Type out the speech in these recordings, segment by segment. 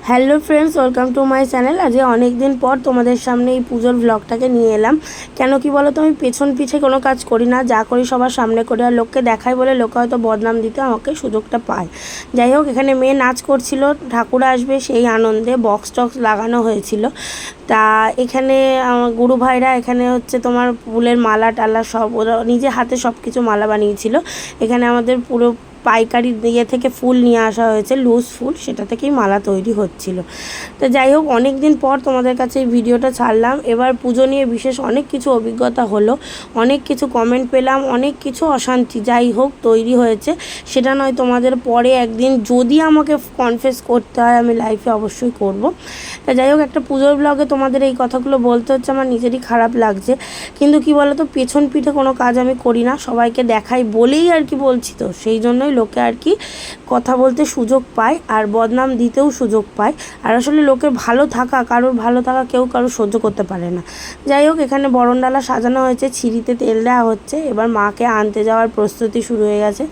Hello friends, welcome to my channel. আজকে অনেক দিন পর তোমাদের সামনে এই পুজোর ব্লগটাকে নিয়ে এলাম। কেন কি বলো তো, আমি পেছন পিছে কোনো কাজ করি না, যা করি সবার সামনে করি। আর লোককে দেখাই বলে লোকে হয়তো বদনাম দিতে আমাকে সুযোগটা পায়। যাই হোক, এখানে মেয়ে নাচ করছিল, ঠাকুর আসবে সেই আনন্দে বক্স টক্স লাগানো হয়েছিল। তা এখানে গুরু ভাইরা এখানে হচ্ছে তোমার ফুলের মালা টালা সব ওরা নিজে হাতে সব কিছু মালা বানিয়েছিল। এখানে আমাদের পুরো পাইকারি ইয়ে থেকে ফুল নিয়ে আসা হয়েছে, লুজ ফুল, সেটা থেকেই মালা তৈরি হচ্ছিল। তো যাই হোক, অনেক দিন পর তোমাদের কাছে এই ভিডিওটা ছাড়লাম। এবার পুজো নিয়ে বিশেষ অনেক কিছু অভিজ্ঞতা হলো, অনেক কিছু কমেন্ট পেলাম, অনেক কিছু অশান্তি যাই হোক তৈরি হয়েছে। সেটা নয় তোমাদের পরে একদিন যদি আমাকে কনফেস করতে হয় আমি লাইফে অবশ্যই করব। তা যাই হোক, একটা পুজোর ব্লগে তোমাদের এই কথাগুলো বলতে হচ্ছে, আমার নিজেরই খারাপ লাগছে। কিন্তু কি বলো তো, পেছন পিঠে কোনো কাজ আমি করি না, সবাইকে দেখাই বলেই আর কি বলছি। তো সেই জন্যই লোকে আর কি কথা বলতে সুযোগ পায় আর বদনাম দিতেও সুযোগ পায়। আর আসলে লোকের ভালো থাকা, কারোর ভালো থাকা কেউ কারোর সহ্য করতে পারে না। যাই হোক, এখানে বরণডালা সাজানো হয়েছে, ছিঁড়িতে তেল দেওয়া হচ্ছে, এবার মাকে আনতে যাওয়ার প্রস্তুতি শুরু হয়ে গেছে।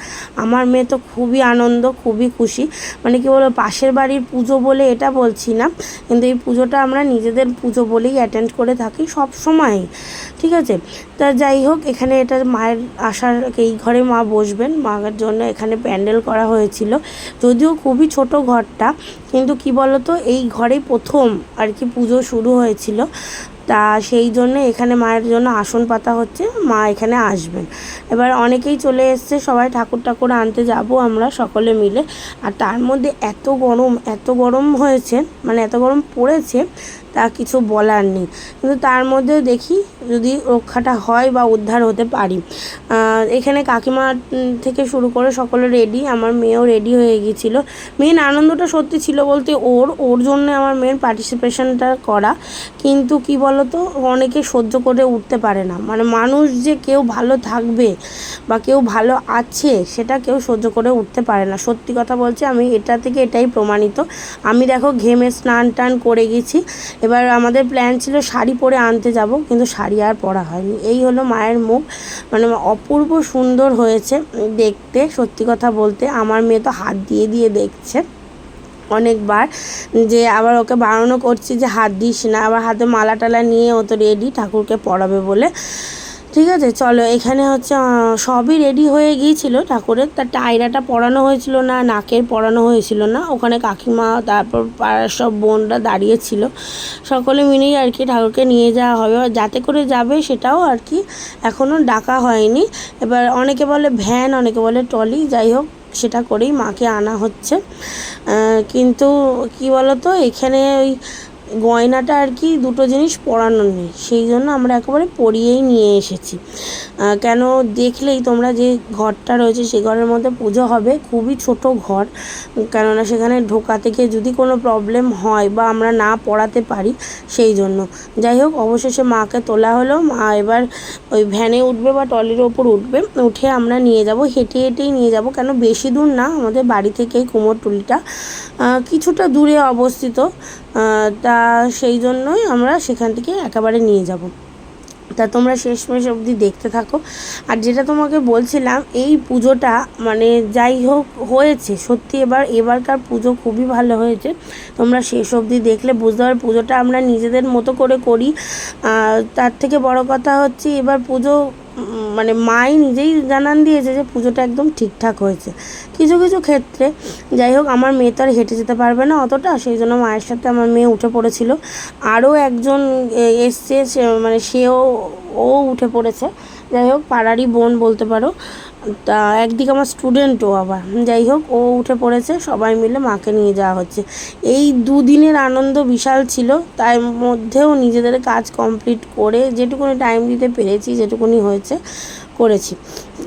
আমার মেয়ে তো খুবই আনন্দ, খুবই খুশি। মানে কি বলবো, পাশের বাড়ির পুজো বলে এটা বলছি না, কিন্তু এই পুজোটা আমরা নিজেদের পুজো বলেই অ্যাটেন্ড করে থাকি সব সময়। ঠিক আছে, তা যাই হোক, এখানে এটা মায়ের আসার এই ঘরে মা বসবেন, মায়ের জন্য এখানে প্যান্ডেল করা হয়েছিল। যদিও খুবই ছোট ঘরটা, কিন্তু কি বলতো, এই ঘরেই প্রথম আর কি পুজো শুরু হয়েছিল। তা সেই জন্য এখানে মায়ের জন্য আসন পাতা হচ্ছে, মা এখানে আসবেন। এবার অনেকেই চলে এসছে, সবাই ঠাকুর ঠাকুর আনতে যাব আমরা সকলে মিলে। আর তার মধ্যে এত গরম হয়েছে, মানে এত গরম পড়েছে, তা কিছু বলার নেই। কিন্তু তার মধ্যেও দেখি যদি রক্ষাটা হয় বা উদ্ধার হতে পারি। এখানে কাকিমা থেকে শুরু করে সকলে রেডি, আমার মেয়েও রেডি হয়ে গিয়েছিল। মেন আনন্দটা সত্যি ছিল বলতে ওর জন্য আমার মেয়ের পার্টিসিপেশনটা করা। কিন্তু কি বলতো, অনেকে সহ্য করে উঠতে পারে না, মানে মানুষ যে কেউ ভালো থাকবে বা কেউ ভালো আছে সেটা কেউ সহ্য করে উঠতে পারে না। সত্যি কথা বলছি, আমি এটা থেকে এটাই প্রমাণিত। আমি দেখো ঘেমে স্নান টান করে গেছি। এবার আমাদের প্ল্যান ছিল শাড়ি পরে আনতে যাব, কিন্তু শাড়ি আর পরা হয়নি। এই হলো মায়ের মুখ, মানে অপূর্ব সুন্দর হয়েছে দেখতে। সত্যি কথা বলতে আমার মেয়ে তো হাত দিয়ে দিয়ে দেখছে অনেকবার, যে আবার ওকে বারণও করছি যে হাত দিস না, আবার হাতে মালা টালা নিয়ে ও তো রেডি ঠাকুরকে পরাবে বলে। ঠিক আছে, চলো, এখানে হচ্ছে সবই রেডি হয়ে গিয়েছিল ঠাকুরের। তার টায়রাটা পরানো হয়েছিল না, নাকের পরানো হয়েছিল না। ওখানে কাকিমা, তারপর পাড়ার সব বোনরা দাঁড়িয়েছিল, সকলে মিলেই আর কি ঠাকুরকে নিয়ে যাওয়া হবে। যাতে করে যাবে সেটাও আর কি এখনও ডাকা হয়নি। এবার অনেকে বলে ভ্যান, অনেকে বলে ট্রলি, যাই হোক সেটা করেই মাকে আনা হচ্ছে। কিন্তু কি বলতো, এখানে ওই গয়নাটা আর কি দুটো জিনিস পরানো নেই, সেই জন্য আমরা একেবারে পরিয়েই নিয়ে এসেছি। কেন দেখলেই তোমরা, যে ঘরটা রয়েছে সেই ঘরের মধ্যে পুজো হবে, খুবই ছোট ঘর। কেননা সেখানে ঢোকা থেকে যদি কোনো প্রবলেম হয় বা আমরা না পড়াতে পারি, সেই জন্য। যাই হোক, অবশেষে মাকে তোলা হলো। মা এবার ওই ভ্যানে উঠবে বা ট্রলির ওপর উঠবে, উঠে আমরা নিয়ে যাব, হেঁটে হেঁটেই নিয়ে যাব। কেন বেশি দূর না, আমাদের বাড়ি থেকেই কুমোরটুলিটা কিছুটা দূরে অবস্থিত। তা সেই জন্যই আমরা সেখান থেকে একেবারে নিয়ে যাব। তা তোমরা শেষমেশ অবধি দেখতে থাকো। আর যেটা তোমাকে বলছিলাম, এই পুজোটা মানে যাই হোক হয়েছে সত্যি, এবারকার পুজো খুবই ভালো হয়েছে। তোমরা শেষ অবধি দেখলে বুঝতে পারবে পুজোটা আমরা নিজেদের মতো করে করি। তার থেকে বড় কথা হচ্ছে, এবার পুজো মানে মাই নিজেই জানান দিয়েছে যে পুজোটা একদম ঠিকঠাক হয়েছে কিছু কিছু ক্ষেত্রে। যাই হোক, আমার মেয়ে তো আর হেঁটে যেতে পারবে না অতটা, সেই জন্য মায়ের সাথে আমার মেয়ে উঠে পড়েছিল। আরও একজন এসছে, মানে ও উঠে পড়েছে। যাই হোক, পাড়ারই বোন বলতে পারো। তা একদিকে আমার স্টুডেন্টও আবার। যাই হোক, ও উঠে পড়েছে, সবাই মিলে মাকে নিয়ে যাওয়া হচ্ছে। এই দুদিনের আনন্দ বিশাল ছিল, তার মধ্যেও নিজেদের কাজ কমপ্লিট করে যেটুকুনি টাইম দিতে পেরেছি, যেটুকুনি হয়েছে করেছি।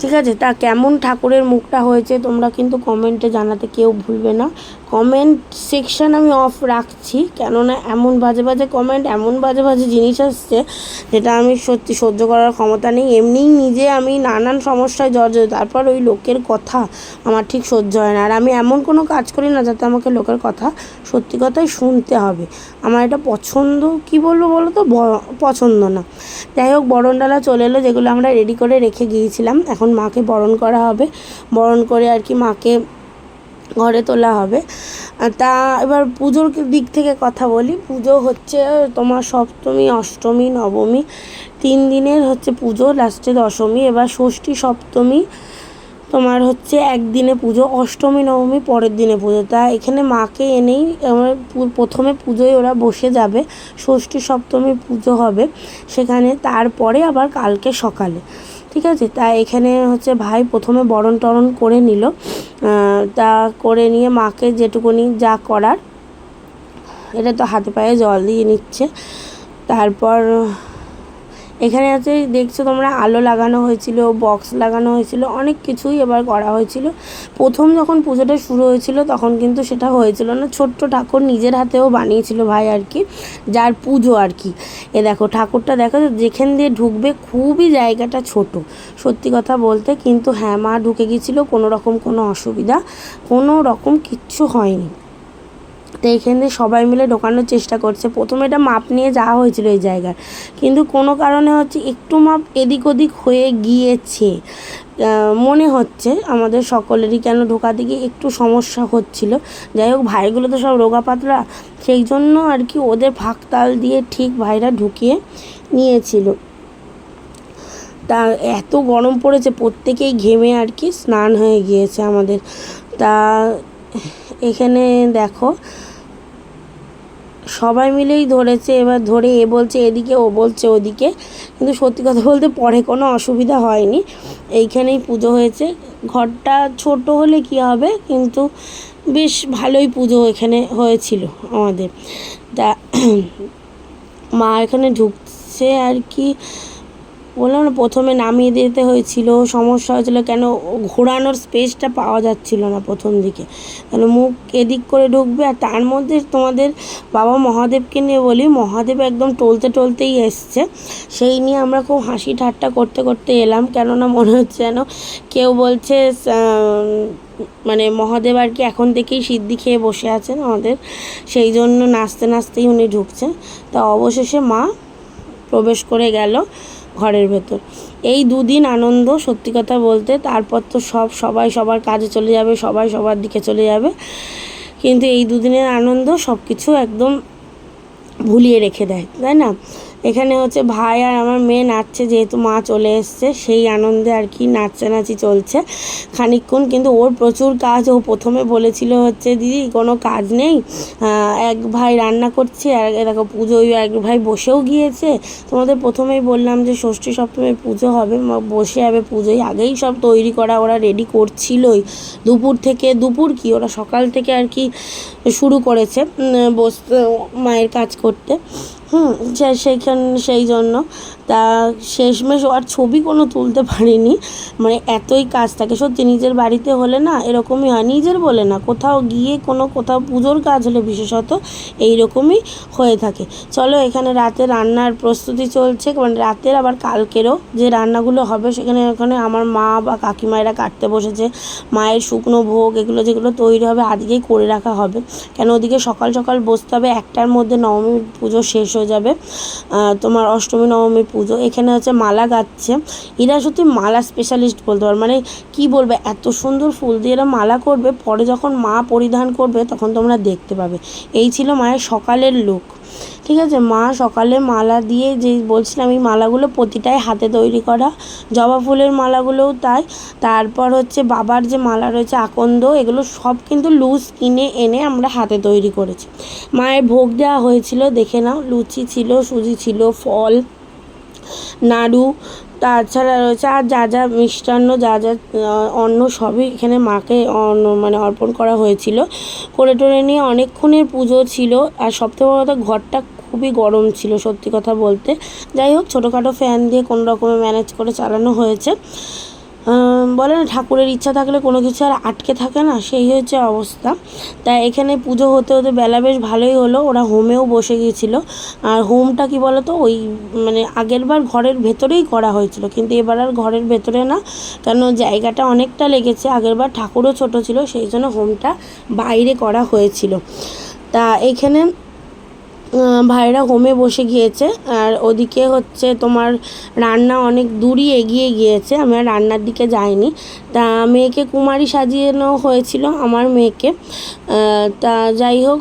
ঠিক আছে, তা কেমন ঠাকুরের মুখটা হয়েছে তোমরা কিন্তু কমেন্টে জানাতে কেউ ভুলবে না। কমেন্ট সেকশান আমি অফ রাখছি, কেননা এমন বাজে বাজে কমেন্ট, এমন বাজে বাজে জিনিস আসছে যেটা আমি সত্যি সহ্য করার ক্ষমতা নেই। এমনিই নিজে আমি নানান সমস্যায় জর্জরিত, তারপর ওই লোকের কথা আমার ঠিক সহ্য হয় না। আর আমি এমন কোনো কাজ করি না যাতে আমাকে লোকের কথা সত্যি কথাই শুনতে হবে। আমার এটা পছন্দ, কি বলবো বলো তো, পছন্দ না। যাই হোক, বরণডালা চলে এলো, যেগুলো আমরা রেডি করে রেখে গিয়েছিলাম। এখন মাকে বরণ করা হবে, বরণ করে আর কি মাকে ঘরে তোলা হবে। তা এবার পুজোর দিক থেকে কথা বলি। পুজো হচ্ছে তোমার সপ্তমী, অষ্টমী, নবমী, 3 দিনের হচ্ছে পুজো, লাস্টে দশমী। এবার ষষ্ঠী সপ্তমী তোমার হচ্ছে একদিনে পুজো, অষ্টমী নবমী পরের দিনে পুজো। তা এখানে মাকে এনেই আমার প্রথমে পুজোয় ওরা বসে যাবে, ষষ্ঠী সপ্তমী পুজো হবে সেখানে, তারপরে আবার কালকে সকালে, ঠিক আছে। তা এখানে হচ্ছে ভাই প্রথমে বরণ টরণ করে নিল, তা করে নিয়ে মাকে যেটুকুনি যা করার, এটা তো হাতে পায়ে জল দিয়ে নিচ্ছে। তারপর এখানে আছে দেখছো তোমরা, আলো লাগানো হয়েছিল, বক্স লাগানো হয়েছিল, অনেক কিছুই এবার করা হয়েছিল। প্রথম যখন পুজোটা শুরু হয়েছিল তখন কিন্তু সেটা হয়েছিল না, ছোট্ট ঠাকুর নিজের হাতেও বানিয়েছিল ভাই আর কি, যার পুজো আর কি। এ দেখো ঠাকুরটা দেখো, যেখান দিয়ে ঢুকবে খুবই জায়গাটা ছোট সত্যি কথা বলতে, কিন্তু হ্যাঁ মা ঢুকে গিয়েছিলো, কোনো রকম কোনো অসুবিধা কোনো রকম কিচ্ছু হয়নি। তো এইখানে সবাই মিলে ঢোকানোর চেষ্টা করছে। প্রথমে এটা মাপ নিয়ে যাওয়া হয়েছিল এই জায়গায়, কিন্তু কোনো কারণে হচ্ছে একটু মাপ এদিক ওদিক হয়ে গিয়েছে মনে হচ্ছে আমাদের সকলেরই, কেন ঢোকাতে গিয়ে একটু সমস্যা হচ্ছিল। যাই হোক ভাইগুলো তো সব রোগা পাতলা, সেই জন্য আর কি ওদের ফাঁক তাল দিয়ে ঠিক ভাইরা ঢুকিয়ে নিয়েছিল। তা এত গরম পড়েছে, প্রত্যেকেই ঘেমে আর কি স্নান হয়ে গিয়েছে আমাদের। তা এখানে দেখো সবাই মিলেই ধরেছে, এবার ধরে এ বলছে এদিকে, ও বলছে ওদিকে, কিন্তু সত্যি কথা বলতে পরে কোনো অসুবিধা হয়নি। এইখানেই পুজো হয়েছে, ঘরটা ছোট হলে কি হবে, কিন্তু বেশ ভালোই পুজো এখানে হয়েছিল আমাদের। তা মা এখানে ঢুকছে আর কি, বললাম না প্রথমে নামিয়ে দিতে হয়েছিল, সমস্যা হয়েছিল, কেন ঘোরানোর স্পেসটা পাওয়া যাচ্ছিল না প্রথম দিকে, কেন মুখ এদিক করে ঢুকবে। আর তার মধ্যে তোমাদের বাবা মহাদেবকে নিয়ে বলি, মহাদেব একদম টলতে টলতেই এসছে, সেই নিয়ে আমরা খুব হাসি ঠাট্টা করতে করতে এলাম, কেননা মনে হচ্ছে যেন কেউ বলছে মানে মহাদেব আর কি এখন থেকেই সিদ্ধি খেয়ে বসে আছেন আমাদের, সেই জন্য নাচতে নাচতেই উনি ঢুকছেন। তা অবশেষে মা প্রবেশ করে গেল ঘরের ভেতর। এই 2 দিন আনন্দ সত্যি কথা বলতে, তারপর তো সবাই সবার কাজে চলে যাবে, সবাই সবার দিকে চলে যাবে, কিন্তু এই 2 দিনের আনন্দ সব কিছু একদম ভুলিয়ে রেখে দেয়, তাই না। এখানে হচ্ছে ভাই আর আমার মেয়ে নাচছে, যেহেতু মা চলে এসছে সেই আনন্দে আর কি নাচানাচি চলছে খানিকক্ষণ। কিন্তু ওর প্রচুর কাজ, ও প্রথমে বলেছিল হচ্ছে দিদি কোনো কাজ নেই, এক ভাই রান্না করছে, আর দেখো পুজোয় এক ভাই বসেও গিয়েছে। তোমাদের প্রথমেই বললাম যে ষষ্ঠী সপ্তমী পুজো হবে, বসে যাবে পুজোয়, আগেই সব তৈরি করা ওরা রেডি করছিলই, দুপুর কি ওরা সকাল থেকে আর কি শুরু করেছে বসতে মায়ের কাজ করতে, সেই জন্য। তা শেষমেশ আর ছবি কোনো তুলতে পারিনি, মানে এতই কাজ থাকে সত্যি। নিজের বাড়িতে হলে না এরকমই হয়, নিজের বলে না, কোথাও গিয়ে কোথাও পুজোর কাজ হলে বিশেষত এইরকমই হয়ে থাকে। চলো এখানে রাতে রান্নার প্রস্তুতি চলছে, মানে রাতের আবার কালকেরও যে রান্নাগুলো হবে ওখানে আমার মা বা কাকিমায়েরা কাটতে বসেছে। মায়ের শুকনো ভোগ এগুলো যেগুলো তৈরি হবে আজকেই করে রাখা হবে, কেন ওদিকে সকাল সকাল বসতে হবে, 1টার মধ্যে নবমী পুজো শেষ হয়ে যাবে, তোমার অষ্টমী নবমী পুজো। এখানে হচ্ছে মালা গাচ্ছে, এরা সত্যি মালা স্পেশালিস্ট বলতে পারে, মানে কি বলবে, এত সুন্দর ফুল দিয়ে এরা মালা করবে, পরে যখন মা পরিধান করবে তখন তোমরা দেখতে পাবে। এই ছিল মায়ের সকালের লুক, ঠিক আছে। মা সকালে মালা দিয়ে, যে বলছিলাম এই মালাগুলো প্রতিটাই হাতে তৈরি করা, জবা ফুলের মালাগুলোও তাই। তারপর হচ্ছে বাবার যে মালা রয়েছে আকন্দ, এগুলো সব কিন্তু লুজ কিনে এনে আমরা হাতে তৈরি করেছি। মায়ের ভোগ দেওয়া হয়েছিল, দেখে নাও, লুচি ছিল, সুজি ছিল, ফল, নাড়ু, তাছাড়া রয়েছে আর যা যা মিষ্টান্ন, যা যা অন্ন সবই এখানে মাকে মানে অর্পণ করা হয়েছিল। করে টোরে নিয়ে অনেকক্ষণের পুজো ছিল, আর সবথেকে বড় কথা ঘরটা খুবই গরম ছিল সত্যি কথা বলতে। যাই হোক ছোটোখাটো ফ্যান দিয়ে কোনো রকমে ম্যানেজ করে চালানো হয়েছে। বলে না ঠাকুরের ইচ্ছা থাকলে কোনো কিছু আর আটকে থাকে না, সেই হচ্ছে অবস্থা। তাই এখানে পুজো হতে হতে বেলা বেশ ভালোই হলো, ওরা হোমেও বসে গিয়েছিলো। আর হোমটা কি বলো তো, ওই মানে আগেরবার ঘরের ভেতরেই করা হয়েছিল, কিন্তু এবার আর ঘরের ভেতরে না, কেন জায়গাটা অনেকটা লেগেছে, আগেরবার ঠাকুরও ছোট ছিল, সেই জন্য হোমটা বাইরে করা হয়েছিল। তা এখানে ভাইরা হোমে বসে গিয়েছে, আর ওদিকে হচ্ছে তোমার রান্না অনেক দূরই এগিয়ে গিয়েছে, আমি আর রান্নার দিকে যাইনি। তা মেয়েকে কুমারী সাজিয়েও হয়েছিল আমার মেয়েকে। তা যাই হোক,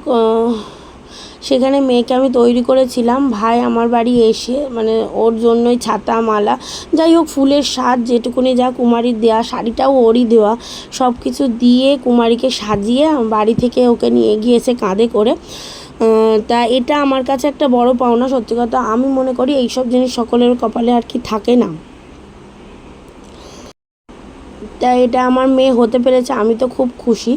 সেখানে মেয়েকে আমি তৈরি করেছিলাম। ভাই আমার বাড়ি এসে মানে ওর জন্যই ছাতা মালা যাই হোক ফুলের সাজ যেটুকুনি যা কুমারীর দেওয়া, শাড়িটাও ওরই দেওয়া, সব কিছু দিয়ে কুমারীকে সাজিয়ে বাড়ি থেকে ওকে নিয়ে গিয়েছে কাঁধে করে। তা এটা আমার কাছে একটা বড় পাওনা। সত্যি কথা আমি মনে করি এইসব জিনিস সকলের কপালে আর কি থাকে না। তা এটা আমার মেয়ে হতে পেরেছে, আমি তো খুব খুশি।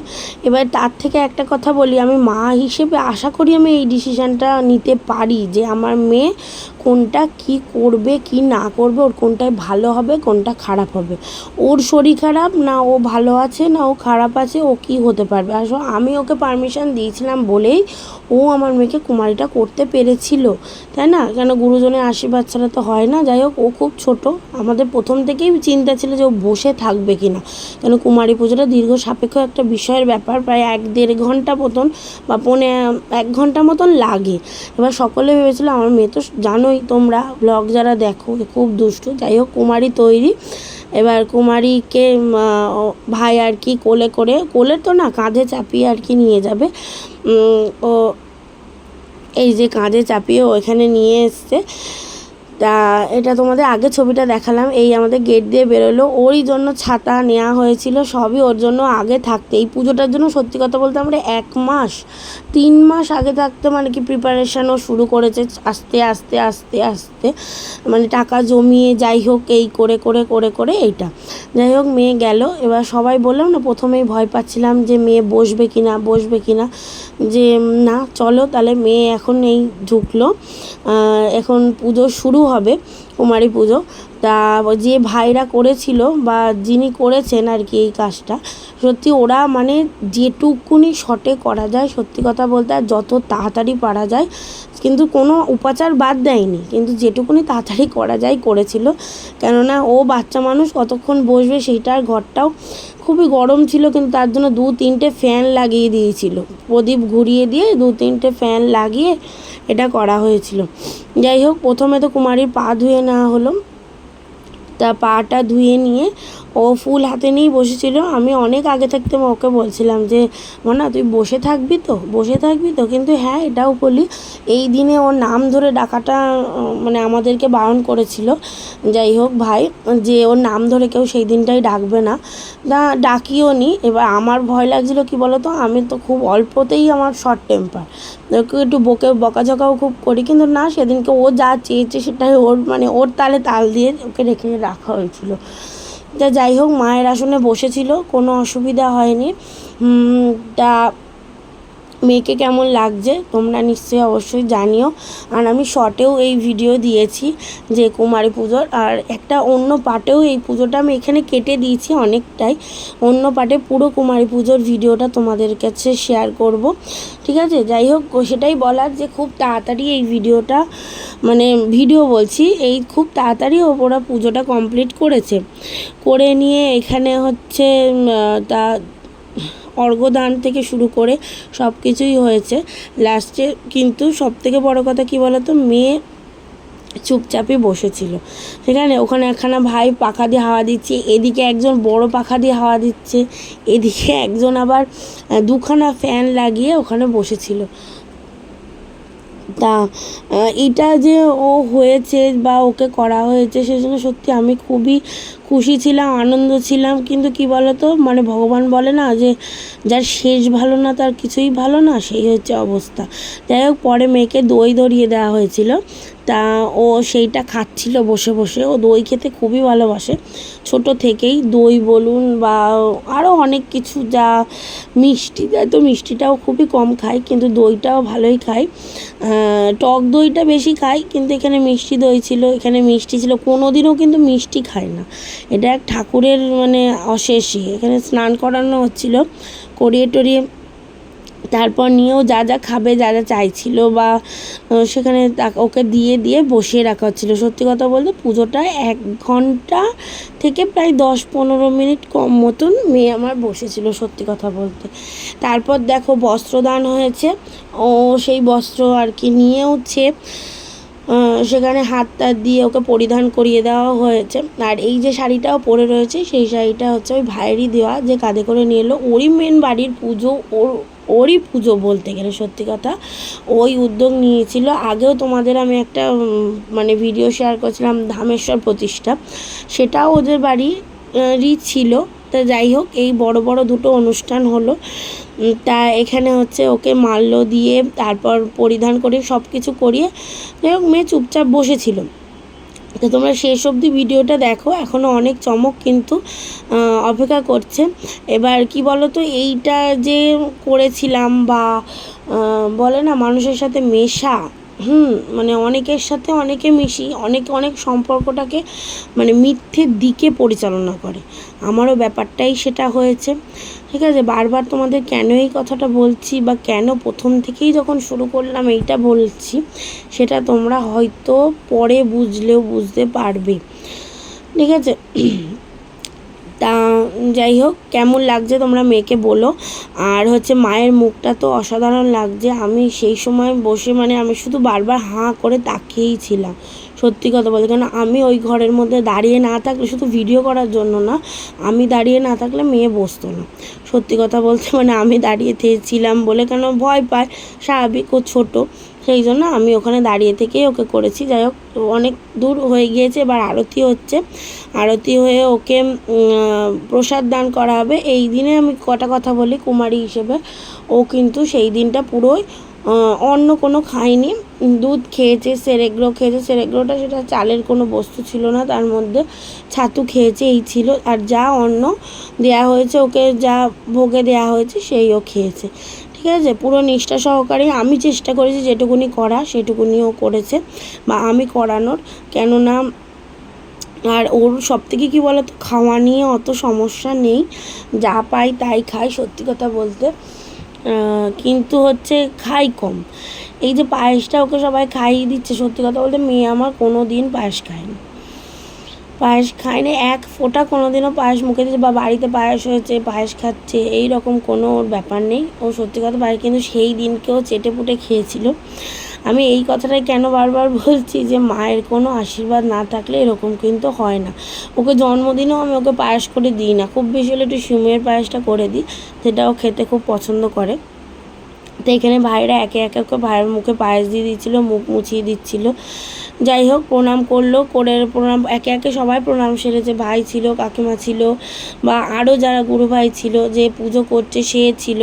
এবার তার থেকে একটা কথা বলি, আমি মা হিসেবে আশা করি আমি এই ডিসিশানটা নিতে পারি যে আমার মেয়ে কোনটা কি করবে কি না করবে, ওর কোনটায় ভালো হবে কোনটা খারাপ হবে, ওর শরীর খারাপ না ও ভালো আছে না ও খারাপ আছে, ও কি হতে পারবে। আসলে আমি ওকে পারমিশন দিয়েছিলাম বলেই ও আমার মেয়েকে কুমারীটা করতে পেরেছিল, তাই না? কেন গুরুজনের আশীর্বাদ ছাড়া তো হয় না। যাই হোক, ও খুব ছোট, আমাদের প্রথম থেকেই চিন্তা ছিল যে ও বসে থাকবে কি না, কেন কুমারী পুজোটা দীর্ঘ সাপেক্ষ একটা বিষয়ের ব্যাপার, প্রায় 1-1.5 ঘন্টা মতন বা 1 ঘন্টা মতন লাগে। এবার সকলে ভেবেছিল আমার মেয়ে তো জানোই তোমরা ব্লগ যারা দেখো খুব দুষ্টু। যাই হোক, কুমারী তৈরি। এবার কুমারীকে ভাই আর কি কোলে তো না কাঁধে চাপিয়ে আর কি নিয়ে যাবে। ও এই যে কাঁধে চাপিয়ে ওইখানে নিয়ে এসছে। তা এটা তোমাদের আগে ছবিটা দেখালাম, এই আমাদের গেট দিয়ে বেরোলো, ওরই জন্য ছাতা নেওয়া হয়েছিল, সবই ওর জন্য আগে থাকতে। এই পুজোটার জন্য সত্যি কথা বলতে আমরা 1 মাস 3 মাস আগে থাকতে মানে কি প্রিপারেশানও শুরু করেছে আস্তে আস্তে আস্তে আস্তে, মানে টাকা জমিয়ে যাই হোক এই করে এইটা। যাই হোক মেয়ে গেল। এবার সবাই বললাম না প্রথমেই ভয় পাচ্ছিলাম যে মেয়ে বসবে কি না, যে না চলো তাহলে মেয়ে এখন এই ঢুকলো, এখন পুজো শুরু হবে কুমারী পুজো। তা যে ভাইরা করেছিল বা যিনি করেছেন আর কি এই কাজটা, সত্যি ওরা মানে যেটুকুনি শর্টে করা যায় সত্যি কথা বলতে আর যত তাড়াতাড়ি পারা যায়, কিন্তু কোনো উপাচার বাদ দেয়নি, কিন্তু যেটুকুনি তাড়াতাড়ি করা যায় করেছিল। কেননা ও বাচ্চা মানুষ কতক্ষণ বসবে, সেইটার ঘরটাও খুবই গরম ছিল, কিন্তু তার জন্য 2-3টে ফ্যান লাগিয়ে দিয়েছিল, প্রদীপ ঘুরিয়ে দিয়ে 2-3টে ফ্যান লাগিয়ে এটা করা হয়েছিল। যাই হোক, প্রথমে তো কুমারীর পা ধুয়ে নেওয়া হলো। তা পাটা ধুয়ে নিয়ে ও ফুল হাতে নিয়েই বসেছিল। আমি অনেক আগে থাকতে ওকে বলছিলাম যে মনা তুই বসে থাকবি তো, কিন্তু হ্যাঁ এটাও বলি এই দিনে ওর নাম ধরে ডাকাটা মানে আমাদেরকে বারণ করেছিল। যাই হোক ভাই, যে ওর নাম ধরে কেউ সেই দিনটাই ডাকবে না, ডাকিও নি। এবার আমার ভয় লাগছিলো কি বলো তো, আমি তো খুব অল্পতেই আমার শর্ট টেম্পার, একটু বকাঝকাও খুব করি, কিন্তু না সেদিনকে ও যা চেয়েছে সেটাই ওর তালে তাল দিয়ে ওকে রেখে রাখা হয়েছিল। যাই হোক, মায়ের আসনে বসেছিল, কোনো অসুবিধা হয়নি। তা মেয়েকে কেমন লাগছে তোমরা নিশ্চয়ই অবশ্যই জানিও। আর আমি শর্টেও এই ভিডিও দিয়েছি যে কুমারী পুজোর, আর একটা অন্য পার্টেও এই পুজোটা আমি এখানে কেটে দিয়েছি অনেকটাই, অন্য পার্টে পুরো কুমারী পুজোর ভিডিওটা তোমাদের কাছে শেয়ার করব, ঠিক আছে? যাই হোক, সেটাই বলার যে খুব তাড়াতাড়ি এই ভিডিওটা মানে বলছি এই খুব তাড়াতাড়ি ওরা পুজোটা কমপ্লিট করে নিয়ে এখানে হচ্ছে তা অর্ঘ্যদান থেকে শুরু করে সব কিছুই হয়েছে লাস্টে। কিন্তু সবথেকে বড় কথা কী বলো তো, মেয়ে চুপচাপই বসেছিল সেখানে। ওখানে একখানা ভাই পাখা দিয়ে হাওয়া দিচ্ছে, এদিকে একজন বড় পাখা দিয়ে হাওয়া দিচ্ছে, এদিকে একজন আবার 2খানা ফ্যান লাগিয়ে ওখানে বসেছিল। তা এটা যে ও হয়েছে বা ওকে করা হয়েছে সেজন্য সত্যি আমি খুবই খুশি ছিলাম, আনন্দ ছিলাম। কিন্তু কি বলো তো, মানে ভগবান বলে না যে যার শেষ ভালো না তার কিছুই ভালো না, সেই হচ্ছে অবস্থা। যাই হোক, পরে মেয়েকে দই ধরিয়ে দেওয়া হয়েছিল, তা ও সেইটা খাচ্ছিল বসে বসে। ও দই খেতে খুবই ভালোবাসে ছোট থেকেই, দই বলুন বা আরও অনেক কিছু যা মিষ্টি দেয়, তো মিষ্টিটাও খুবই কম খায় কিন্তু দইটাও ভালোই খায়। টক দইটা বেশি খায়, কিন্তু এখানে মিষ্টি দই ছিল, এখানে মিষ্টি ছিল, কোনো দিনও কিন্তু মিষ্টি খায় না। এটা এক ঠাকুরের মানে অশেষই। এখানে স্নান করানো হচ্ছিল, করিয়ে টরিয়ে তারপর নিয়েও যা যা খাবে, যা যা চাইছিল বা সেখানে ওকে দিয়ে দিয়ে বসিয়ে রাখা হচ্ছিলো। সত্যি কথা বলতে পুজোটা 1 ঘন্টা থেকে প্রায় 10-15 মিনিট কম মতন মেয়ে আমার বসেছিল, সত্যি কথা বলতে। তারপর দেখো বস্ত্রদান হয়েছে, ও সেই বস্ত্র আর কি নিয়েওছে, সেখানে হাত দিয়ে ওকে পরিধান করিয়ে দেওয়া হয়েছে। আর এই যে শাড়িটাও পরে রয়েছে সেই শাড়িটা হচ্ছে ওই ভাইয়েরই দেওয়া, যে কাঁধে করে নিয়ে এলো। ওরই মেন বাড়ির পুজো, ওরই পুজো বলতে গেলে, সত্যি কথা ওই উদ্যোগ নিয়েছিল। আগেও তোমাদের আমি একটা মানে ভিডিও শেয়ার করেছিলাম ধামেশ্বর প্রতিষ্ঠা, সেটাও ওদের বাড়িরই ছিল। তা যাই হোক, এই বড় বড় দুটো অনুষ্ঠান হলো। তা এখানে হচ্ছে ওকে মাল্য দিয়ে তারপর পরিধান করে সব কিছু করিয়ে, যাই হোক মেয়ে চুপচাপ বসেছিল। তো তোমরা শেষ অবধি ভিডিওটা দেখো, এখনও অনেক চমক কিন্তু অপেক্ষা করছে। এবার কি বলো তো, এইটা যে করেছিলাম বা বলে না মানুষের সাথে মেশা, মানে অনেকের সাথে অনেকে মিশি, অনেক সম্পর্কটাকে মানে মিথ্যের দিকে পরিচালনা করে। আমারও ব্যাপারটাই সেটা হয়েছে। ঠিক আছে, বারবার তোমাদের কেন এই কথাটা বলছি বা কেন প্রথম থেকেই যখন শুরু করলাম এইটা বলছি, সেটা তোমরা হয়তো পরে বুঝলেও বুঝতে পারবে। ঠিক আছে, তা যাই হোক, কেমন লাগছে তোমরা মেয়েকে বলো। আর হচ্ছে মায়ের মুখটা তো অসাধারণ লাগছে। আমি সেই সময় বসে মানে আমি শুধু বারবার হাঁ করে তাকিয়েই ছিলাম, সত্যি কথা বলতে। কেন আমি ওই ঘরের মধ্যে দাঁড়িয়ে না থাকলে, শুধু ভিডিও করার জন্য না, আমি দাঁড়িয়ে না থাকলে মেয়ে বসতো না, সত্যি কথা বলতে। মানে আমি দাঁড়িয়ে ছিলাম বলে, কেন ভয় পায়, স্বাভাবিক, ও ছোটো, সেই জন্য আমি ওখানে দাঁড়িয়ে থেকেই ওকে করেছি। যাই হোক, অনেক দূর হয়ে গিয়েছে, এবার আরতি হচ্ছে। আরতি হয়ে ওকে প্রসাদ দান করা হবে। এই দিনে আমি কটা কথা বলি, কুমারী হিসেবে ও কিন্তু সেই দিনটা পুরোই অন্য কোনো খায়নি, দুধ খেয়েছে, সেরেগ্রো খেয়েছে। সেরেগ্রোটা সেটা চালের কোনো বস্তু ছিল না, তার মধ্যে ছাতু খেয়েছে, এই ছিল। আর যা অন্ন দেয়া হয়েছে ওকে, যা ভোগে দেয়া হয়েছে সেই ও খেয়েছে। ঠিক আছে, পুরো নিষ্ঠা সহকারে আমি চেষ্টা করেছি যেটুকুনি করা সেটুকুনিও করেছে বা আমি করানোর, কেননা আর ওর সবথেকে কী বলো তো, খাওয়া নিয়ে অত সমস্যা নেই, যা পাই তাই খাই, সত্যি কথা বলতে। কিন্তু হচ্ছে খাই কম। এই যে পায়েসটা ওকে সবাই খাইয়ে দিচ্ছে, সত্যি কথা বলতে মেয়ে আমার কোনো দিন পায়েস খায়নি, পায়েস খায়নি, এক ফোঁটা কোনো দিনও পায়েস মুখে দিচ্ছে বা বাড়িতে পায়েস হয়েছে পায়েস খাচ্ছে এই রকম কোনো ওর ব্যাপার নেই। ও সত্যি কথা পারে, কিন্তু সেই দিনকেও চেটে পুটে খেয়েছিল। আমি এই কথাটাই কেন বারবার বলছি যে মায়ের কোনো আশীর্বাদ না থাকলে এরকম কিন্তু হয় না। ওকে জন্মদিনেও আমি ওকে পায়েস করে দিই না, খুব বেশি হলে একটু সিমের পায়েসটা করে দিই, সেটাও খেতে খুব পছন্দ করে। তো এখানে ভাইরা একে একে ওকে ভাইয়ের মুখে পায়েস দিয়ে দিচ্ছিলো, মুখ মুছিয়ে দিচ্ছিলো। যাই হোক, প্রণাম করলো, করে প্রণাম একে একে সবাই প্রণাম সেরেছে। ভাই ছিল, কাকিমা ছিল, বা আরও যারা গুরু ভাই ছিল, যে পুজো করছে সে ছিল,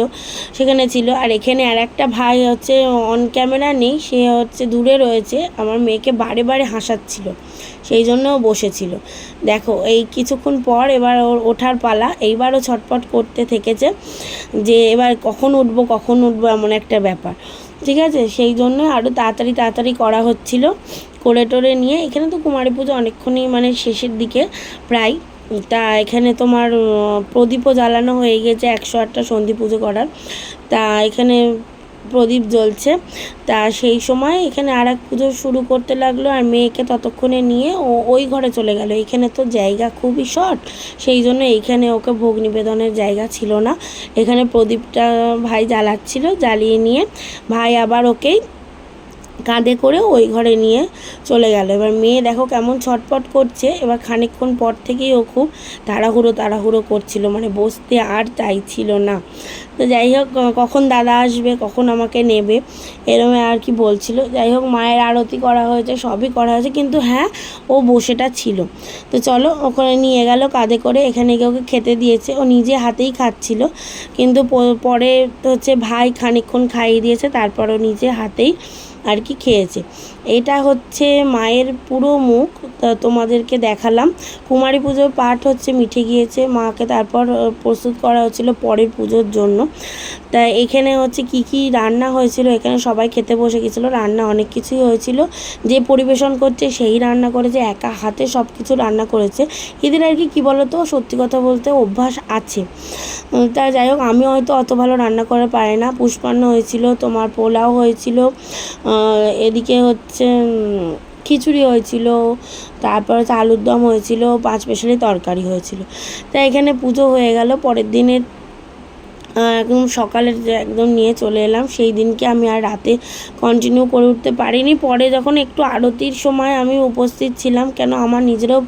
সেখানে ছিল। আর এখানে আর একটা ভাই হচ্ছে অন ক্যামেরা নেই, সে হচ্ছে দূরে রয়েছে, আমার মেয়েকে বারে বারে হাসাচ্ছিল, সেই জন্য বসেছিল। দেখো এই কিছুক্ষণ পর এবার ওর ওঠার পালা, এইবারও ছটপট করতে থেকেছে যে এবার কখন উঠবো এমন একটা ব্যাপার। ঠিক আছে, সেই জন্য আরও তাড়াতাড়ি করা হচ্ছিল। করে টোরে নিয়ে এখানে তো কুমারী পুজো অনেকক্ষণই মানে শেষের দিকে প্রায়। তা এখানে তোমার প্রদীপও জ্বালানো হয়ে গেছে, 108টা সন্ধি পুজো করার। তা এখানে প্রদীপ জ্বলছে। তা সেই সময় এখানে আর এক পুজো শুরু করতে লাগলো, আর মেয়েকে ততক্ষণে নিয়ে ওই ঘরে চলে গেল। এইখানে তো জায়গা খুবই শর্ট, সেই জন্য এইখানে ওকে ভোগ নিবেদনের জায়গা ছিল না। এখানে প্রদীপটা ভাই জ্বালাচ্ছিল, জ্বালিয়ে নিয়ে ভাই আবার ওকেই কাঁধে করে ওই ঘরে নিয়ে চলে গেল। এবার মেয়ে দেখো কেমন ছটপট করছে। এবার খানিকক্ষণ পর থেকেই ও খুব তাড়াহুড়ো করছিল, মানে বসতে আর চাইছিল না। তো যাই হোক, কখন দাদা আসবে, কখন আমাকে নেবে, এরকম আর কি বলছিল। যাই হোক, মায়ের আরতি করা হয়েছে, সবই করা হয়েছে, কিন্তু হ্যাঁ ও বসেটা ছিল। তো চলো, ওখানে নিয়ে গেল কাঁধে করে, এখানে গিয়ে ওকে খেতে দিয়েছে। ও নিজে হাতেই খাচ্ছিল, কিন্তু পরে হচ্ছে ভাই খানিকক্ষণ খাইয়ে দিয়েছে, তারপর ও নিজে হাতেই আর কি খেয়েছে। এটা হচ্ছে মায়ের পুরো মুখ, তোমাদেরকে দেখালাম। কুমারী পুজোর পাঠ হচ্ছে মিটে গিয়েছে, মাকে তারপর প্রস্তুত করা হচ্ছিল পরের পুজোর জন্য। তা এখানে হচ্ছে কি কি রান্না হয়েছিল, এখানে সবাই খেতে বসে গেছিলো, রান্না অনেক কিছুই হয়েছিল। যে পরিবেশন করছে সেই রান্না করেছে, একা হাতে সব কিছু রান্না করেছে। এদের আর কি বলো তো, সত্যি কথা বলতে অভ্যাস আছে। তা যাই হোক, আমি হয়তো অত ভালো রান্না করে পারি না। পুষ্পান্ন হয়েছিল, তোমার পোলাও হয়েছিল, এদিকে হচ্ছে খিচুড়ি হয়েছিল, তারপর হচ্ছে আলুর দম হয়েছিল, 5 স্পেশালি তরকারি হয়েছিল। তা এখানে পুজো হয়ে গেল। পরের দিনের একদম সকালের একদম নিয়ে চলে এলাম। সেই দিনকে আমি আর রাতে কন্টিনিউ করে উঠতে পারিনি। পরে যখন একটু আরতির সময় আমি উপস্থিত ছিলাম, কেন আমার নিজেরও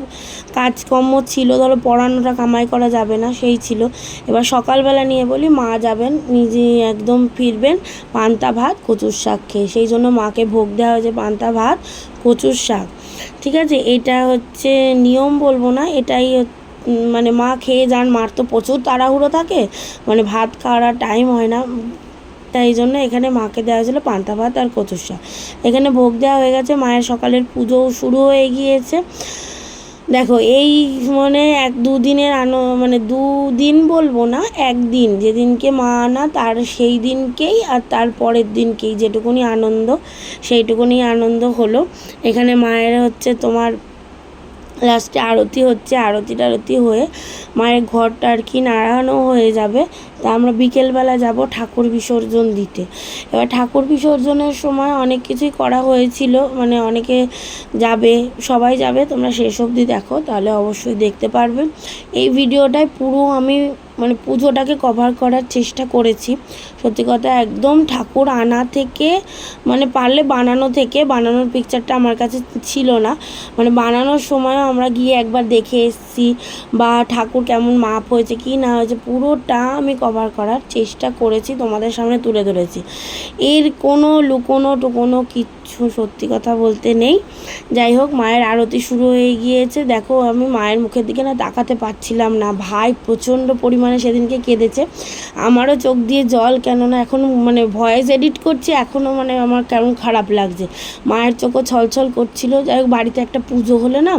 কাজকর্ম ছিল, ধরো পড়ানোটা কামাই করা যাবে না, সেই ছিল। এবার সকালবেলা নিয়ে বলি মা যাবেন, নিজে একদম ফিরবেন পান্তা ভাত কচুর শাক খেয়ে। সেই জন্য মাকে ভোগ দেওয়া হয়েছে পান্তা ভাত কচুর শাক। ঠিক আছে, এটা হচ্ছে নিয়ম বলবো না, এটাই মানে মা খেয়ে যান। মার তো প্রচুর তাড়াহুড়ো থাকে, মানে ভাত খাওয়ার টাইম হয় না, তাই জন্য এখানে মাকে দেওয়া হয়েছিলো পান্তা ভাত আর কচুর শাক। এখানে ভোগ দেওয়া হয়ে গেছে, মায়ের সকালের পুজোও শুরু হয়ে গিয়েছে। দেখো এই মানে 1-2 দিনের মানে 2 দিন বলবো না, একদিন যেদিনকে মা আনা তার সেই দিনকেই আর তার পরের দিনকেই যেটুকুনি আনন্দ, সেইটুকুনি আনন্দ হলো। এখানে মায়ের হচ্ছে তোমার লাস্টে আরতি হচ্ছে, আরতি হয়ে মায়ের ঘরটা আর কি নাড়ানো হয়ে যাবে। তা আমরা বিকেলবেলা যাব ঠাকুর বিসর্জন দিতে। এবার ঠাকুর বিসর্জনের সময় অনেক কিছুই করা হয়েছিল, মানে অনেকে যাবে, সবাই যাবে, তোমরা শেষ অবধি দেখো, তাহলে অবশ্যই দেখতে পারবে। এই ভিডিওটায় পুরো আমি মানে পুজোটাকে কভার করার চেষ্টা করেছি। সত্যি কথা, একদম ঠাকুর আনা থেকে, মানে পারলে বানানো থেকে, বানানোর পিকচারটা আমার কাছে ছিল না, মানে বানানোর সময়ও আমরা গিয়ে একবার দেখে এসেছি, বা ঠাকুর কেমন মাপ হয়েছে কি না হয়েছে পুরোটা আমি কভার করার চেষ্টা করেছি, তোমাদের সামনে তুলে ধরেছি। এর কোনো লুকোনো টুকোনো কিচ্ছু সত্যি কথা বলতে নেই। যাই হোক, মায়ের আরতি শুরু হয়ে গিয়েছে। দেখো আমি মায়ের মুখের দিকে না তাকাতে পারছিলাম না। ভাই প্রচণ্ড পরিমাণে সেদিনকে কেঁদেছে, আমারও চোখ দিয়ে জল, কেননা এখন মানে ভয়েস এডিট করছি, এখনও মানে আমার কেমন খারাপ লাগছে, মায়ের চোখও ছলছল করছিল। যাই হোক, বাড়িতে একটা পুজো হলে না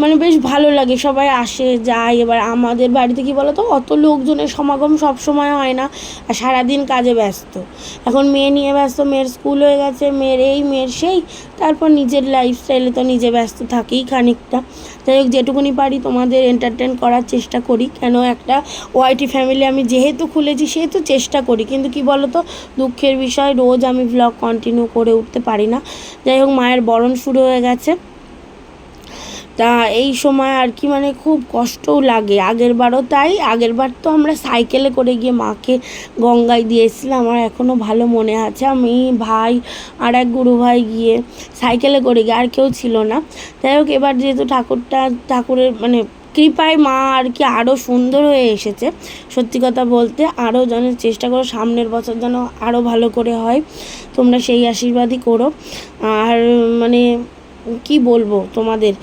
মানে বেশ ভালো লাগে, সবাই আসে যায়। এবার আমাদের বাড়িতে কি বলো তো, অত লোকজনের সমাগম সব সময় হয় না, আর সারাদিন কাজে ব্যস্ত। এখন মেয়ে নিয়ে ব্যস্ত, মেয়ের স্কুল হয়ে গেছে, মেয়ের এই মেয়ের সেই, তারপর নিজের লাইফস্টাইলে তো নিজে ব্যস্ত থাকেই খানিকটা। যাই হোক, যেটুকুনি পারি তোমাদের এন্টারটেন করার চেষ্টা করি, কেন একটা ওয়াইটি ফ্যামিলি আমি যেহেতু খুলেছি সেহেতু চেষ্টা করি। কিন্তু কি বলো তো, দুঃখের বিষয় রোজ আমি ভ্লগ কন্টিনিউ করে উঠতে পারি না। যাই হোক, মায়ের বরণ শুরু হয়ে গেছে। তা এই সময় আর কি মানে খুব কষ্টও লাগে। আগেরবারও তাই, আগেরবার তো আমরা সাইকেলে করে গিয়ে মাকে গঙ্গায় দিয়েছিলাম, আমার এখনও ভালো মনে আছে। আমি, ভাই আর এক গুরু ভাই গিয়ে সাইকেলে করে গিয়ে, আর কেউ ছিল না। যাই হোক, এবার যেহেতু ঠাকুরের মানে কৃপায় মা আর কি আরও সুন্দর হয়ে এসেছে। সত্যি কথা বলতে আরও যেন চেষ্টা করো সামনের বছর যেন আরও ভালো করে হয়, তোমরা সেই আশীর্বাদই করো। আর মানে কি বলবো তোমাদের।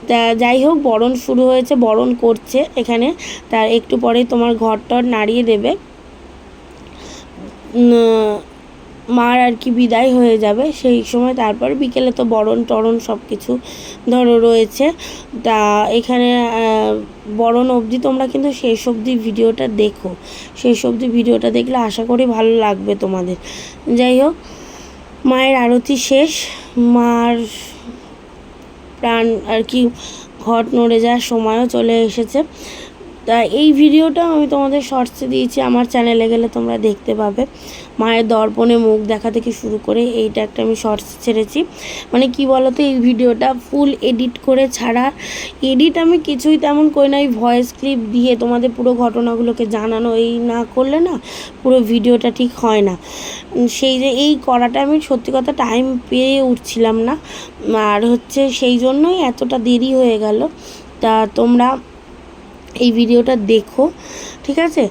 তা যাই হোক, বরণ শুরু হয়েছে, বরণ করছে এখানে। তার একটু পরে তোমার ঘরটর নাড়িয়ে দেবে, মার আর কি বিদায় হয়ে যাবে সেই সময়। তারপর বিকেলে তো বরণ টরণ সব কিছু ধরো রয়েছে। তা এখানে বরণ অবধি তোমরা কিন্তু শেষ অবধি ভিডিওটা দেখো, শেষ অবধি ভিডিওটা দেখলে আশা করি ভালো লাগবে তোমাদের। যাই হোক, মায়ের আরতি শেষ, মার প্রাণ আর কি ঘট নড়ে যাওয়ার সময়ও চলে এসেছে। তা এই ভিডিওটা আমি তোমাদের শর্টসে দিয়েছি, আমার চ্যানেলে গেলে তোমরা দেখতে পাবে। মায়ের দর্পণে মুখ দেখা থেকে শুরু করে এইটা একটা আমি শর্টস ছেড়েছি। মানে কি বলতো, এই ভিডিওটা ফুল এডিট করে ছাড়া, এডিট আমি কিছুই তেমন করি না, এই ভয়েস ক্লিপ দিয়ে তোমাদের পুরো ঘটনাগুলোকে জানানো, এই না করলে না পুরো ভিডিওটা ঠিক হয় না। সেই যে এই করাটা আমি সত্যি কথা টাইম পেয়ে উঠছিলাম না, আর হচ্ছে সেই জন্যই এতটা দেরি হয়ে গেল। তা তোমরা এই ভিডিওটা দেখো, ঠিক আছে।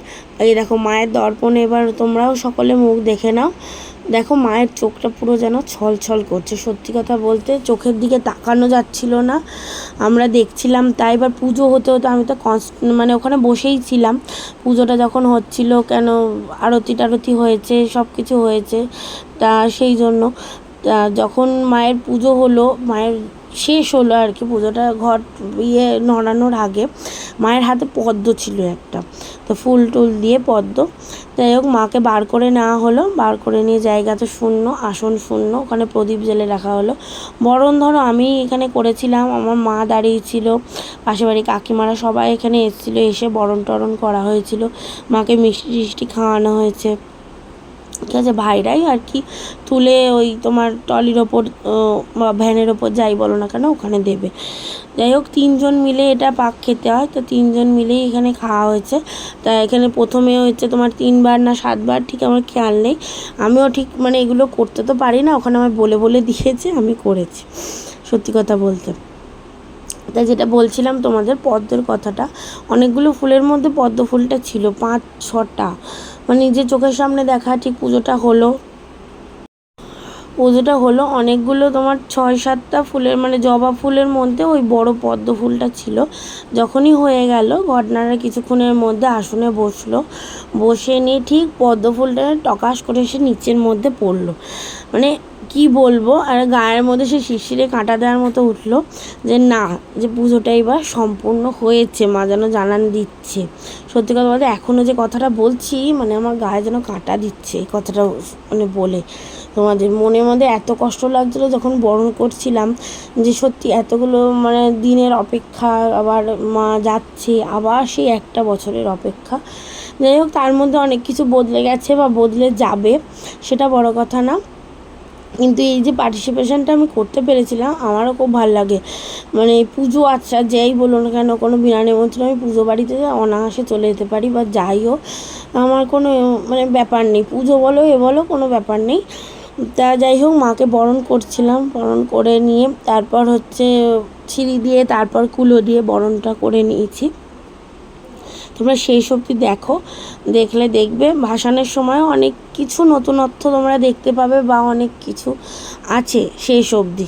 এই দেখো মায়ের দর্পণে এবার তোমরাও সকলে মুখ দেখে নাও। দেখো মায়ের চোখটা পুরো যেন ছলছল করছে, সত্যি কথা বলতে চোখের দিকে তাকানো যাচ্ছিল না, আমরা দেখছিলাম। তাই এবার পুজো হতে হতে আমি তো মানে ওখানে বসেই ছিলাম, পুজোটা যখন হচ্ছিল, কেন আরতি টারতি হয়েছে, সব কিছু হয়েছে। তা সেই জন্য যখন মায়ের পুজো হলো, মায়ের শেষ হলো আর কি, পুজোটা ঘর নড়ানোর আগে মায়ের হাতে পদ্ম ছিল একটা, তো ফুল টুল দিয়ে পদ্ম। যাই হোক মাকে বার করে নেওয়া হলো, বার করে নিয়ে জায়গাতে শূন্য, আসন শূন্য, ওখানে প্রদীপ জেলে রাখা হলো। বরণ ধরো আমি এখানে করেছিলাম, আমার মা দাঁড়িয়েছিল, পাশে বাড়ি কাকিমারা সবাই এখানে এসেছিলো, এসে বরণ টরণ করা হয়েছিল, মাকে মিষ্টি টিষ্টি খাওয়ানো হয়েছে। ঠিক আছে, ভাইরাই আর কি তুলে ওই তোমার ট্রলির ওপর বা ভ্যানের ওপর যাই বলো না কেন ওখানে দেবে। যাই হোক 3জন মিলে এটা পাক খেতে হয়, তো 3জন মিলেই এখানে খাওয়া হয়েছে। তা এখানে প্রথমে হচ্ছে তোমার 3বার না 7বার ঠিক আমার খেয়াল নেই, আমিও ঠিক মানে এগুলো করতে তো পারি না, ওখানে আমার বলে বলে দিয়েছে, আমি করেছি সত্যি কথা বলতে। তাই যেটা বলছিলাম তোমাদের পদ্মের কথাটা, অনেকগুলো ফুলের মধ্যে পদ্ম ফুলটা ছিল 5-6টা, মানে নিজের চোখের সামনে দেখা। ঠিক পুজোটা হলো অনেকগুলো তোমার 6-7টা ফুলের মানে জবা ফুলের মধ্যে ওই বড় পদ্ম ফুলটা ছিল। যখনই হয়ে গেল ঘটনাটা কিছুক্ষণের মধ্যে আসনে বসলো, বসে নিয়ে ঠিক পদ্ম ফুলটা টকাশ করে এসে নিচের মধ্যে পড়লো। মানে কি বলবো, আর গায়ের মধ্যে সে শিরশিরে কাঁটা দেওয়ার মতো উঠলো যে না, যে পুজোটা এবার সম্পূর্ণ হয়েছে, মা যেন জানান দিচ্ছে। সত্যি কথা বলতে এখনও যে কথাটা বলছি মানে আমার গায়ে যেন কাঁটা দিচ্ছে এই কথাটা মানে বলে। তোমাদের মনের মধ্যে এত কষ্ট লাগছিলো যখন বরণ করছিলাম, যে সত্যি এতগুলো মানে দিনের অপেক্ষা, আবার মা যাচ্ছে, আবার সেই একটা বছরের অপেক্ষা। যাই হোক তার মধ্যে অনেক কিছু বদলে গেছে বা বদলে যাবে, সেটা বড় কথা না, কিন্তু এই যে পার্টিসিপেশনটা আমি করতে পেরেছিলাম আমারও খুব ভালো লাগে। মানে পুজো আচ্ছা যেই বলো না কেন, কোনো বিনা নিমন্ত্রণে আমি পুজো বাড়িতে অনায়াসে চলে যেতে পারি বা যাইও, আমার কোনো মানে ব্যাপার নেই, পুজো বলো এ বলো কোনো ব্যাপার নেই। তা যাই হোক মাকে বরণ করছিলাম, বরণ করে নিয়ে তারপর হচ্ছে সিঁড়ি দিয়ে তারপর কুলো দিয়ে বরণটা করে নিয়েছি। তোমরা সেই সবটি দেখো, দেখলে দেখবে ভাসানের সময় অনেক কিছু নতুনত্ব তোমরা দেখতে পাবে বা অনেক কিছু আছে সেই সবজি।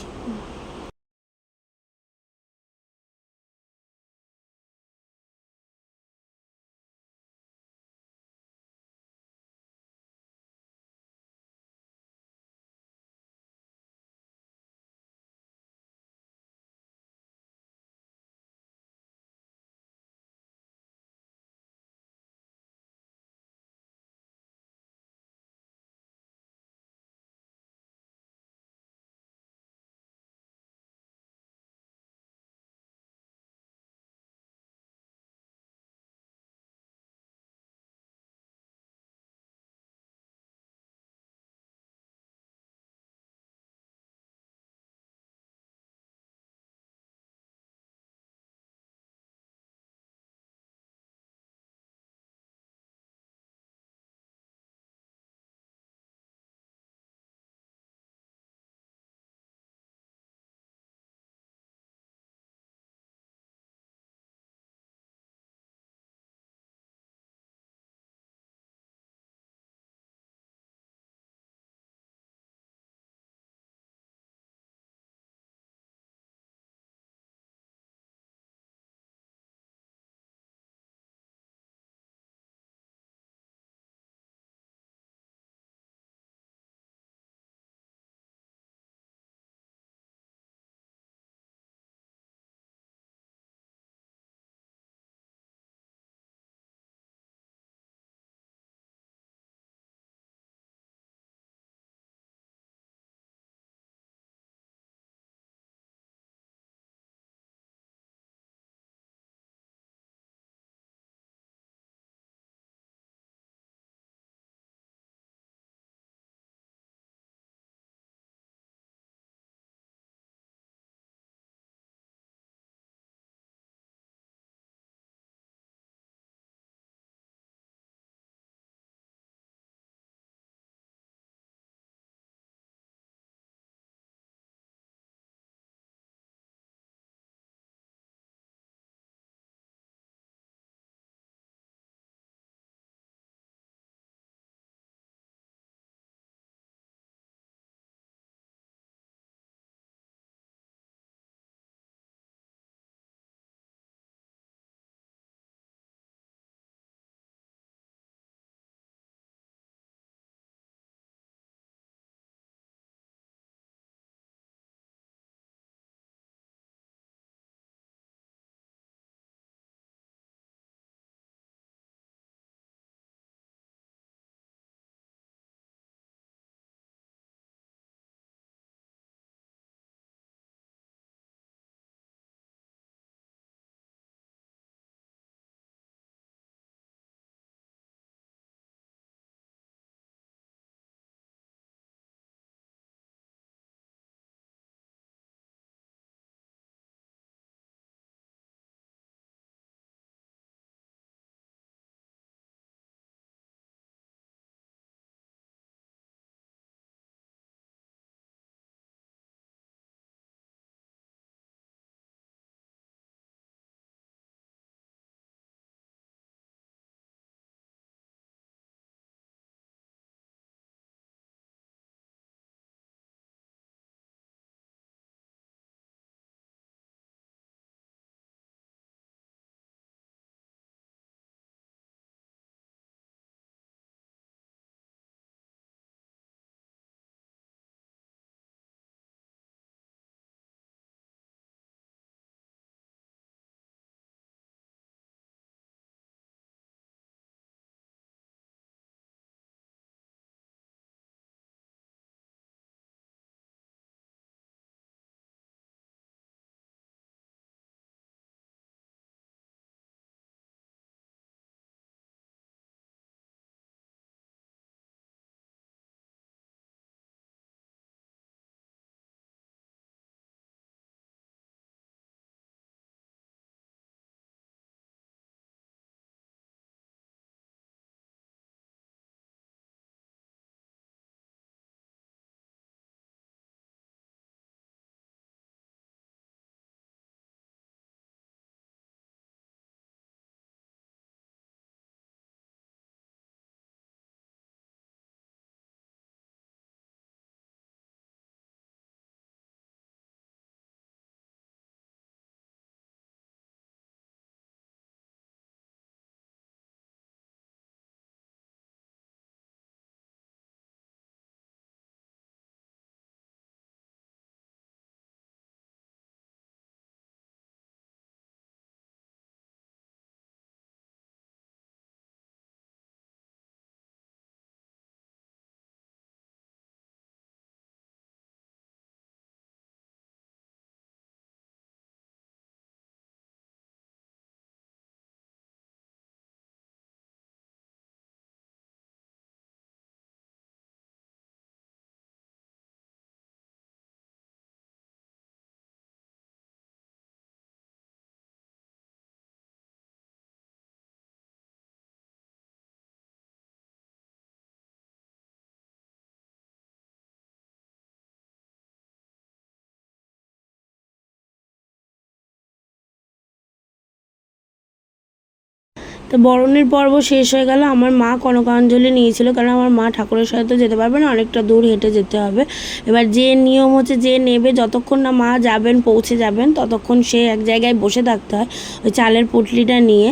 তো বরণের পর্ব শেষ হয়ে গেল। আমার মা কনকাঞ্জলি নিয়েছিল, কারণ আমার মা ঠাকুরের সাথে তো যেতে পারবে না, অনেকটা দূর হেঁটে যেতে হবে। এবার যে নিয়ম হচ্ছে, যে নেবে যতক্ষণ না মা যাবেন, পৌঁছে যাবেন, ততক্ষণ সে এক জায়গায় বসে থাকতে হয় ওই চালের পুটলিটা নিয়ে,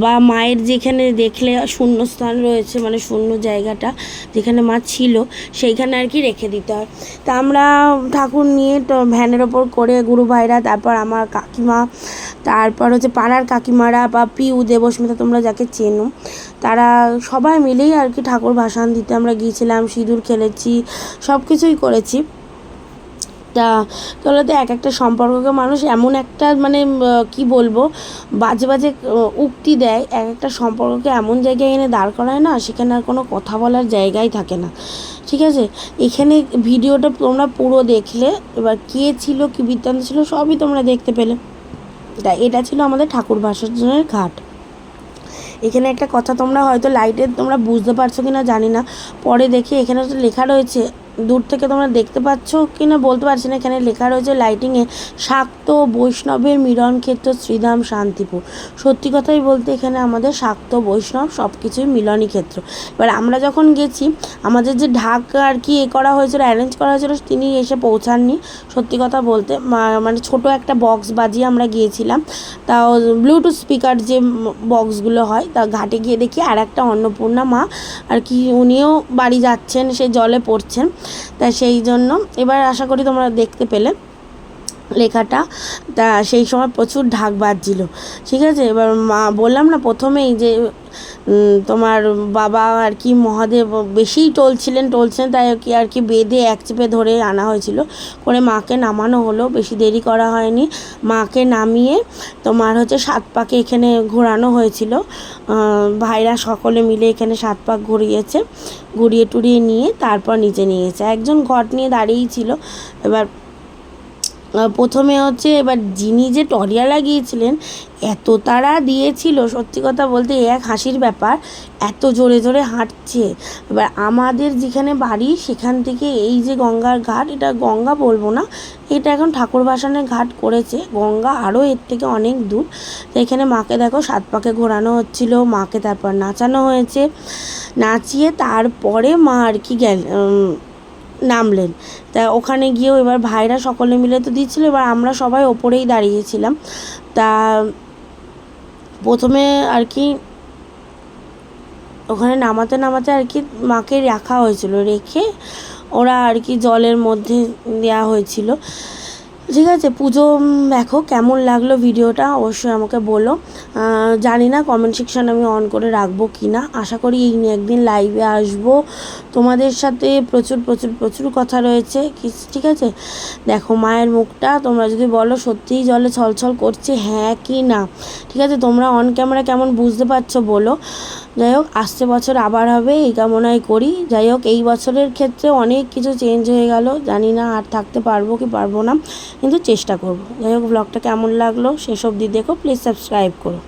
বা মায়ের যেখানে দেখলে শূন্যস্থান রয়েছে, মানে শূন্য জায়গাটা যেখানে মা ছিল সেইখানে আর কি রেখে দিতে হয়। তা আমরা ঠাকুর নিয়ে তো ভ্যানের ওপর করে গুরু ভাইরা, তারপর আমার কাকিমা, তারপর হচ্ছে পাড়ার কাকিমারা বা পিউ দেবস্মিতা তোমরা যাকে চেনো, তারা সবাই মিলেই আর কি ঠাকুর ভাসান দিতে আমরা গিয়েছিলাম। সিঁদুর খেলেছি, সব কিছুই করেছি। তা তাহলে তো এক একটা সম্পর্ককে মানুষ এমন একটা মানে কি বলবো, বাজে বাজে উক্তি দেয়, এক একটা সম্পর্ককে এমন জায়গায় এনে দাঁড় করায় না, সেখানে আর কোনো কথা বলার জায়গাই থাকে না। ঠিক আছে, এখানে ভিডিওটা তোমরা পুরো দেখলে, এবার কে ছিল, কী বৃত্তান্ত ছিল, সবই তোমরা দেখতে পেলে। তা এটা ছিল আমাদের ঠাকুর ভাসানের ঘাট। এখানে একটা কথা তোমরা হয়তো লাইটে তোমরা বুঝতে পারছো কি না জানি না, পরে দেখি এখানে তো লেখা রয়েছে, দূর থেকে তোমরা দেখতে পাচ্ছ কি না বলতে পারছি না, এখানে লেখা রয়েছে লাইটিংয়ে, শাক্ত বৈষ্ণবের মিলনক্ষেত্র শ্রীধাম শান্তিপুর। সত্যি কথাই বলতে এখানে আমাদের শাক্ত বৈষ্ণব সব কিছুই মিলনই ক্ষেত্র। এবার আমরা যখন গেছি, আমাদের যে ঢাক আর কি করা হয়েছিল, অ্যারেঞ্জ করা হয়েছিল, তিনি এসে পৌঁছাননি। সত্যি কথা বলতে মানে ছোট একটা বক্স বাজিয়ে আমরা গিয়েছিলাম, তাও ব্লুটুথ স্পিকার যে বক্সগুলো হয়, তা ঘাটে গিয়ে দেখি আর একটা অন্নপূর্ণা মা আর কি, উনিও বাড়ি যাচ্ছেন, সে জলে পড়ছেন। তা সেই জন্য এবার আশা করি তোমরা দেখতে পেলে লেখাটা। তা সেই সময় প্রচুর ঢাক বাজছিল। ঠিক আছে, এবার মা বললাম না প্রথমেই যে তোমার বাবা আর কি মহাদেব বেশিই টলছিলেন, তাই আর কি বেঁধে এক চেপে ধরে আনা হয়েছিল, করে মাকে নামানো হলো। বেশি দেরি করা হয়নি, মাকে নামিয়ে তোমার হচ্ছে 7 পাকে এখানে ঘোরানো হয়েছিল। ভাইরা সকলে মিলে এখানে 7 পাক ঘুরিয়ে টুরিয়ে নিয়ে তারপর নিচে নিয়েছে। একজন ঘট নিয়ে দাঁড়িয়েই ছিল। এবার প্রথমে হচ্ছে, এবার যিনি যে টরিয়া লাগিয়েছিলেন, এত তাড়া দিয়েছিল, সত্যি কথা বলতে এক হাসির ব্যাপার, এত জোরে জোরে হাঁটছে। এবার আমাদের যেখানে বাড়ি সেখান থেকে এই যে গঙ্গার ঘাট, এটা গঙ্গা বলবো না, এটা এখন ঠাকুর ভাসানের ঘাট করেছে, গঙ্গা আরও এর থেকে অনেক দূর। তো এখানে মাকে দেখো 7 পাকে ঘোরানো হচ্ছিল, মাকে তারপর নাচানো হয়েছে, নাচিয়ে তারপরে মা আর কি নামলেন। তা ওখানে গিয়েও এবার ভাইরা সকলে মিলে তো দিচ্ছিলো, এবার আমরা সবাই ওপরেই দাঁড়িয়েছিলাম। তা প্রথমে আর কি ওখানে নামাতে আর কি মাকে রাখা হয়েছিল, রেখে ওরা আর কি জলের মধ্যে দেওয়া হয়েছিল। ঠিক আছে, পুজো দেখো কেমন লাগলো ভিডিওটা অবশ্যই আমাকে বলো। জানি না কমেন্ট সেকশন আমি অন করে রাখবো কি না, আশা করি এই নিয়ে একদিন লাইভে আসবো, তোমাদের সাথে প্রচুর কথা রয়েছে। ঠিক আছে, দেখো মায়ের মুখটা তোমরা যদি বলো সত্যিই জলে ছলছল করছে, হ্যাঁ কি না। ঠিক আছে, তোমরা অন ক্যামেরা কেমন বুঝতে পারছো বলো। যাই হোক, আসছে বছর আবার হবে এই কামনাই করি। যাই হোক, এই বছরের ক্ষেত্রে অনেক কিছু চেঞ্জ হয়ে গেল, জানি না আর থাকতে পারবো কি পারবো না, কিন্তু চেষ্টা করব। যাই হোক, ব্লগটা কেমন লাগলো সেসব দিয়ে দেখো, প্লিজ সাবস্ক্রাইব করো।